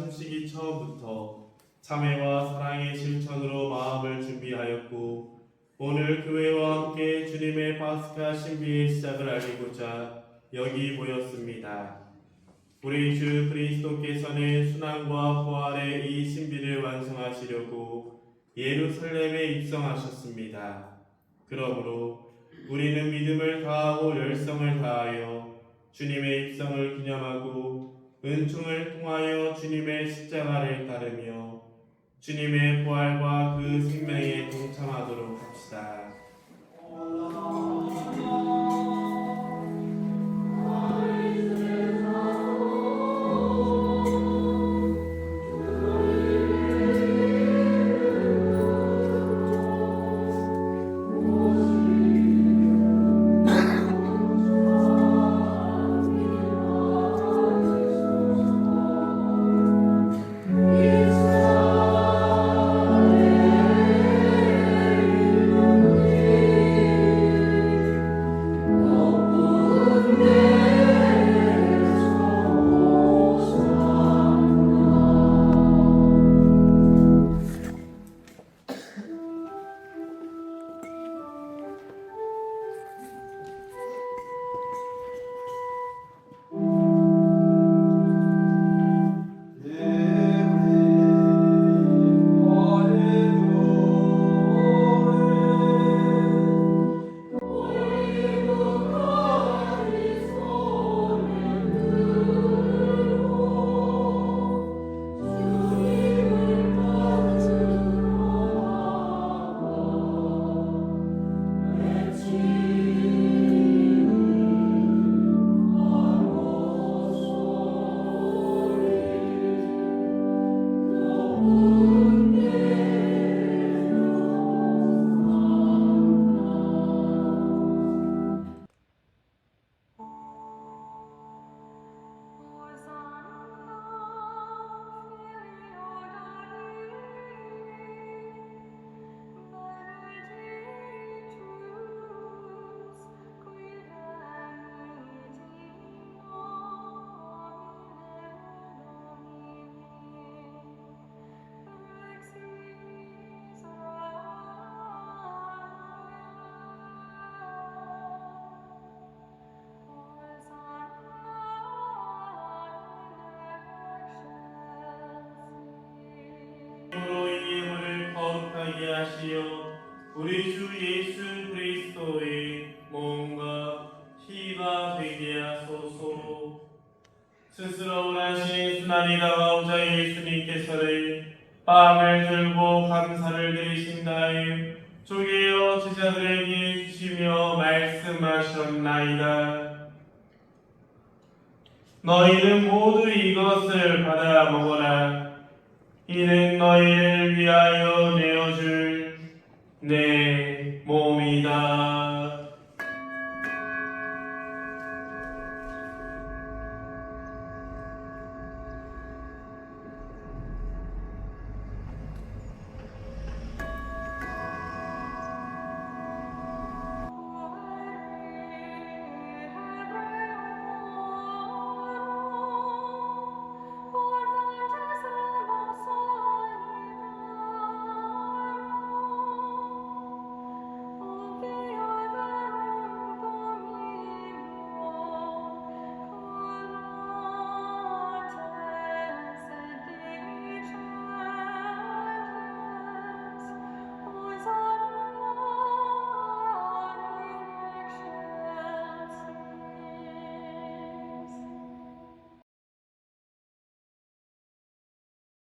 숨쉬기 처음부터 참회와 사랑의 실천으로 마음을 준비하였고 오늘 교회와 함께 주님의 파스카 신비의 시작을 알리고자 여기 모였습니다. 우리 주 그리스도께서는 순환과 부활의 이 신비를 완성하시려고 예루살렘에 입성하셨습니다. 그러므로 우리는 믿음을 다하고 열성을 다하여 주님의 입성을 기념하고 은총을 통하여 주님의 십자가를 따르며 주님의 부활과 그 생명에 동참하도록 합시다. 거룩하게 하시어 우리 주 예수 그리스도의 몸과 피가 되게 하소서. 스스로 원하신 순환이 다가오자 예수님께서는 빵을 들고 감사를 드리신다에 쪼개어 제자들에게 주시며 말씀하셨나이다. 너희는 모두 이것을 받아 먹어라. 이는 너희를 위하여 내어줄 내 몸이다.